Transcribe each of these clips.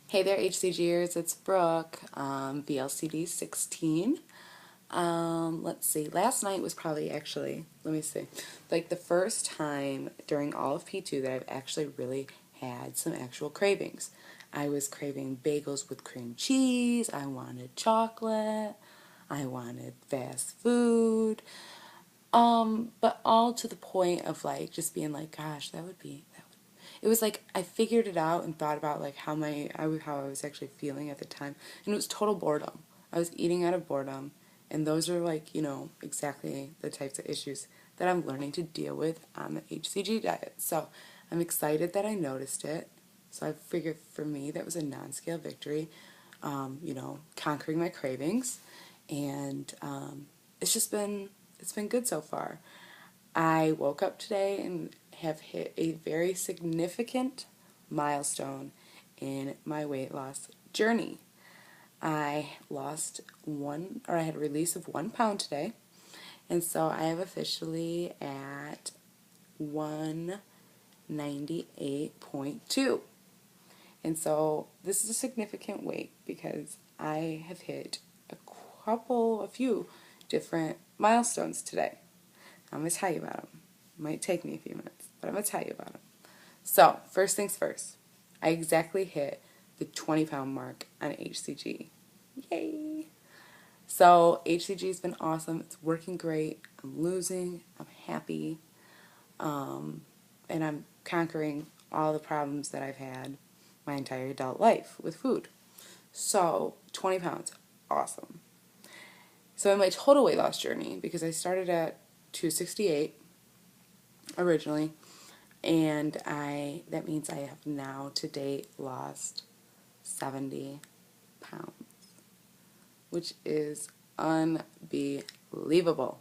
Hey there, HCGers, it's Brooke, VLCD 16. Let's see, last night was probably let me see, like the first time during all of P2 that I've actually really had some actual cravings. I was craving bagels with cream cheese, I wanted chocolate, I wanted fast food, but all to the point of like just being like, gosh, it was like I figured it out and thought about like how I was actually feeling at the time, and it was total boredom. I was eating out of boredom, and those are like exactly the types of issues that I'm learning to deal with on the HCG diet. So I'm excited that I noticed it. So I figured for me that was a non-scale victory, conquering my cravings, and it's been good so far. I woke up today and have hit a very significant milestone in my weight loss journey. I had a release of 1 pound today, and so I am officially at 198.2. And so this is a significant weight because I have hit a few different milestones today. I'm going to tell you about them. It might take me a few minutes, but I'm going to tell you about them. So, first things first, I exactly hit the 20-pound mark on HCG. Yay! So, HCG has been awesome. It's working great. I'm losing. I'm happy. And I'm conquering all the problems that I've had my entire adult life with food. So, 20 pounds. Awesome. So, in my total weight loss journey, because I started at 268 originally, and that means I have now to date lost 70 pounds, which is unbelievable.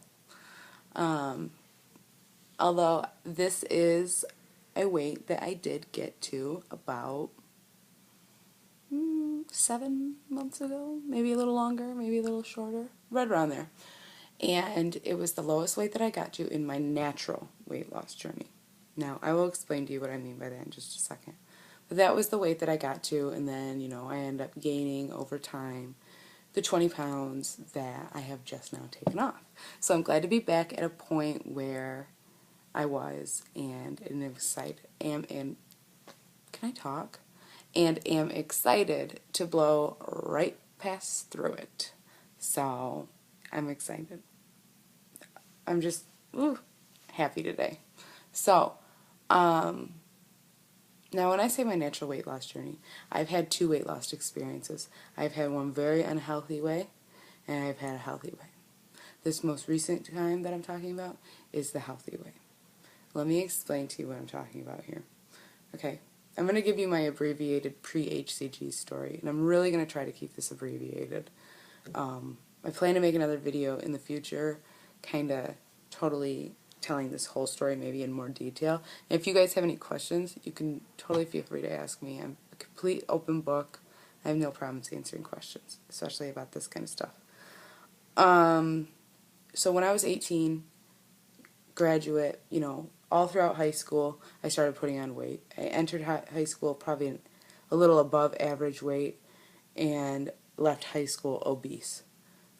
Although this is a weight that I did get to about 7 months ago, maybe a little longer, maybe a little shorter, right around there. And it was the lowest weight that I got to in my natural weight loss journey. Now, I will explain to you what I mean by that in just a second. But that was the weight that I got to, and then, I ended up gaining over time the 20 pounds that I have just now taken off. So I'm glad to be back at a point where I was, and can I talk? And am excited to blow right past through it. So I'm excited. I'm just happy today. So, now when I say my natural weight loss journey, I've had two weight loss experiences. I've had one very unhealthy way, and I've had a healthy way. This most recent time that I'm talking about is the healthy way. Let me explain to you what I'm talking about here. Okay, I'm going to give you my abbreviated pre-HCG story, and I'm really going to try to keep this abbreviated. I plan to make another video in the future, kind of totally telling this whole story maybe in more detail. And if you guys have any questions, you can totally feel free to ask me. I'm a complete open book. I have no problems answering questions, especially about this kind of stuff. So when I was 18, graduate, all throughout high school, I started putting on weight. I entered high school probably a little above average weight and left high school obese,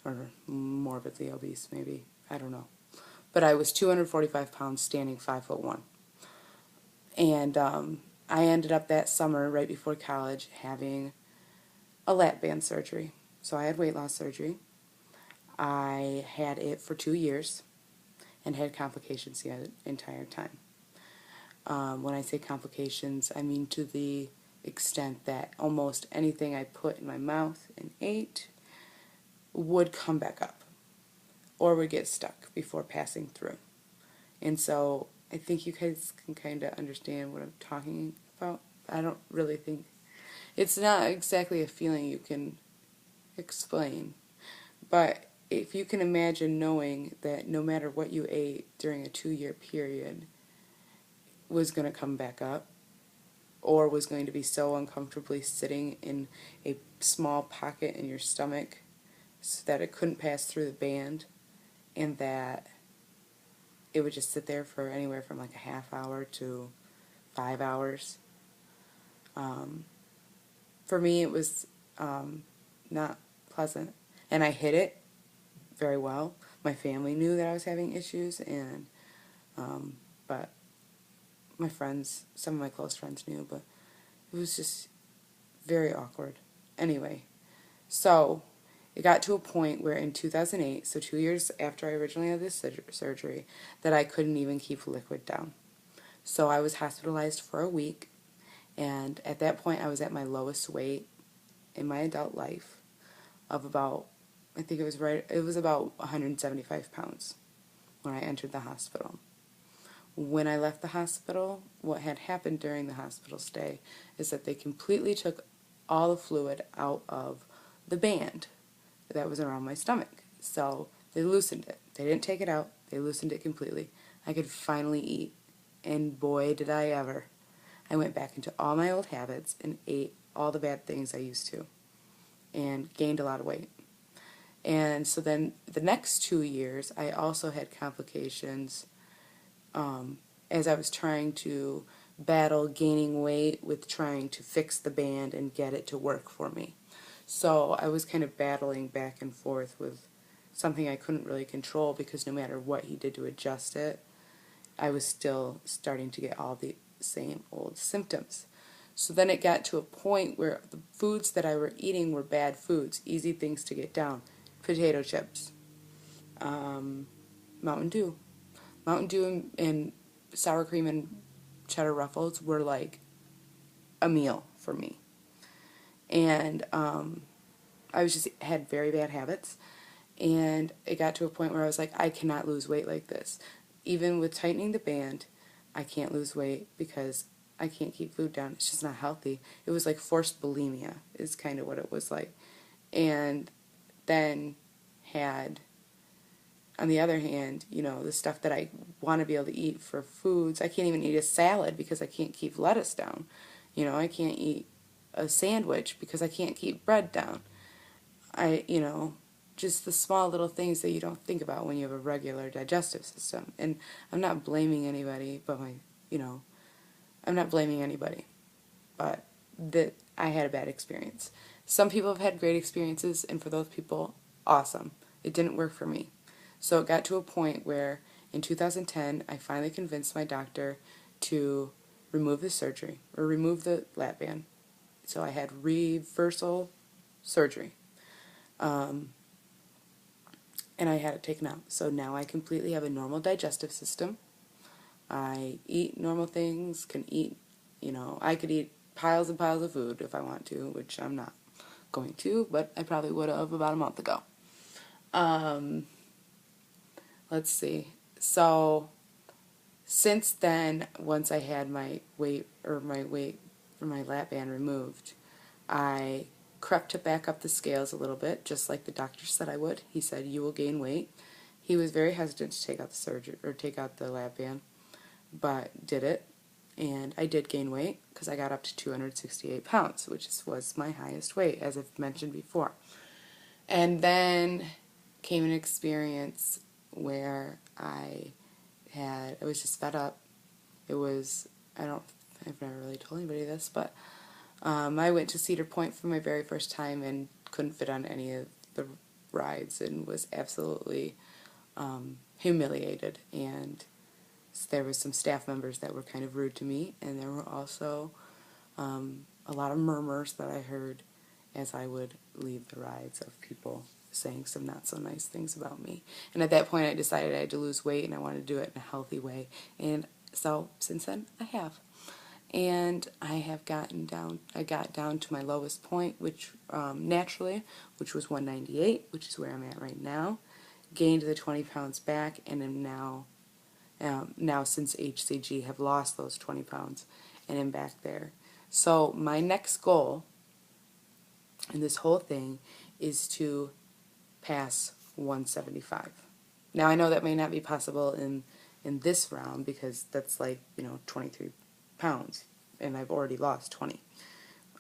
or morbidly obese maybe, I don't know. But I was 245 pounds, standing 5'1". And I ended up that summer, right before college, having a lap band surgery. So I had weight loss surgery. I had it for 2 years and had complications the entire time. When I say complications, I mean to the extent that almost anything I put in my mouth and ate would come back up or would get stuck before passing through. And so I think you guys can kind of understand what I'm talking about. I don't really think it's not exactly a feeling you can explain, but if you can imagine knowing that no matter what you ate during a 2-year period was going to come back up, or was going to be so uncomfortably sitting in a small pocket in your stomach so that it couldn't pass through the band, and that it would just sit there for anywhere from like a half hour to 5 hours. for me it was not pleasant, and I hid it very well. My family knew that I was having issues, and but my friends, some of my close friends knew, but it was just very awkward. Anyway, so it got to a point where in 2008, so 2 years after I originally had this surgery, that I couldn't even keep liquid down. So I was hospitalized for a week, and at that point I was at my lowest weight in my adult life of about, I think it was about 175 pounds when I entered the hospital. When I left the hospital, what had happened during the hospital stay is that they completely took all the fluid out of the band that was around my stomach. So they loosened it. They didn't take it out. They loosened it completely. I could finally eat. And boy, did I ever. I went back into all my old habits and ate all the bad things I used to and gained a lot of weight. And so then the next 2 years, I also had complications as I was trying to battle gaining weight with trying to fix the band and get it to work for me. So I was kind of battling back and forth with something I couldn't really control, because no matter what he did to adjust it, I was still starting to get all the same old symptoms. So then it got to a point where the foods that I were eating were bad foods, easy things to get down. Potato chips, Mountain Dew. Mountain Dew and sour cream and cheddar Ruffles were like a meal for me. And I was just had very bad habits, and it got to a point where I was like, I cannot lose weight like this. Even with tightening the band, I can't lose weight because I can't keep food down. It's just not healthy. It was like forced bulimia is kind of what it was like. And then had, on the other hand, the stuff that I want to be able to eat for foods. I can't even eat a salad because I can't keep lettuce down. I can't eat a sandwich because I can't keep bread down. Just the small little things that you don't think about when you have a regular digestive system. And I'm not blaming anybody, but I'm not blaming anybody, but that I had a bad experience. Some people have had great experiences, and for those people, awesome. It didn't work for me. So it got to a point where in 2010, I finally convinced my doctor to remove the surgery, or remove the lap band. So I had reversal surgery. And I had it taken out. So now I completely have a normal digestive system. I eat normal things, can eat, I could eat piles and piles of food if I want to, which I'm not going to, but I probably would have about a month ago. Let's see. So since then, once I had my lap band removed, I crept back up the scales a little bit, just like the doctor said I would. He said, you will gain weight. He was very hesitant to take out the surgery, or take out the lap band, but did it. And I did gain weight because I got up to 268 pounds, which was my highest weight, as I've mentioned before. And then came an experience where I was just fed up. I've never really told anybody this, but I went to Cedar Point for my very first time and couldn't fit on any of the rides and was absolutely humiliated. And there was some staff members that were kind of rude to me, and there were also a lot of murmurs that I heard as I would leave the rides of people saying some not so nice things about me. And at that point I decided I had to lose weight, and I wanted to do it in a healthy way. And so since then I have. And I got down to my lowest point, which naturally, which was 198, which is where I'm at right now. Gained the 20 pounds back, and am now since HCG have lost those 20 pounds and am back there. So my next goal in this whole thing is to pass 175. Now I know that may not be possible in this round, because that's like 23 pounds, and I've already lost 20.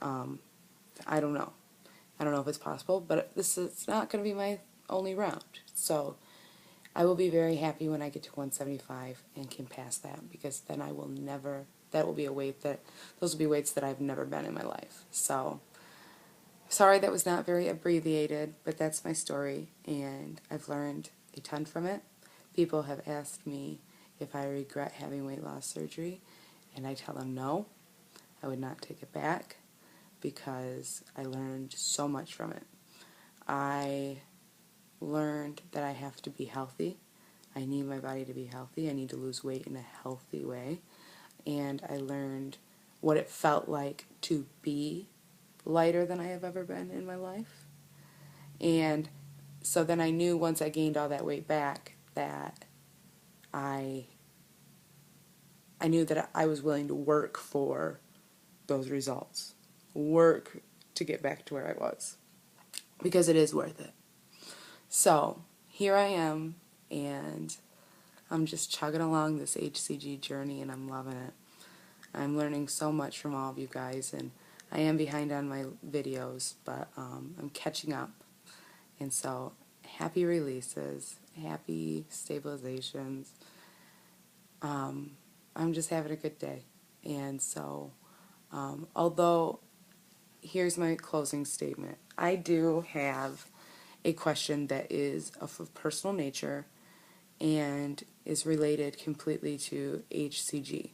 I don't know. I don't know if it's possible, but this is not going to be my only round. So I will be very happy when I get to 175 and can pass that, because then I will never, those will be weights that I've never been in my life. So Sorry that was not very abbreviated, but that's my story, and I've learned a ton from it. People have asked me if I regret having weight loss surgery, and I tell them no, I would not take it back because I learned so much from it. I learned that I have to be healthy. I need my body to be healthy. I need to lose weight in a healthy way. And I learned what it felt like to be lighter than I have ever been in my life. And so then I knew once I gained all that weight back that I knew that I was willing to work for those results. Work to get back to where I was. Because it is worth it. So here I am, and I'm just chugging along this HCG journey, and I'm loving it. I'm learning so much from all of you guys, and I am behind on my videos, but I'm catching up. And so, happy releases, happy stabilizations. I'm just having a good day. And so, although, here's my closing statement. I do have a question that is of a personal nature and is related completely to HCG.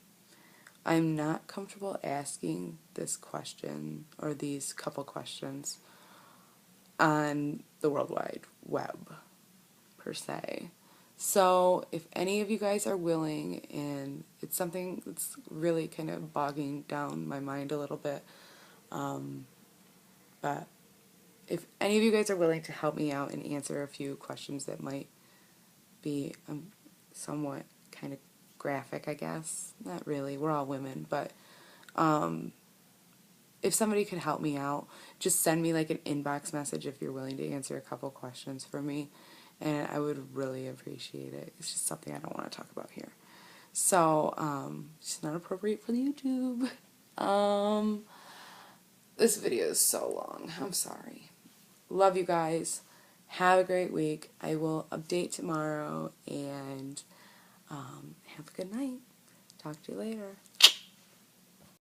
I'm not comfortable asking this question or these couple questions on the World Wide Web, per se. So if any of you guys are willing, and it's something that's really kind of bogging down my mind a little bit, but if any of you guys are willing to help me out and answer a few questions that might be somewhat kind of graphic, I guess. Not really, we're all women, but if somebody could help me out, just send me like an inbox message if you're willing to answer a couple questions for me, and I would really appreciate it. It's just something I don't want to talk about here. So, it's not appropriate for the YouTube. This video is so long. I'm sorry. Love you guys. Have a great week. I will update tomorrow, and have a good night. Talk to you later.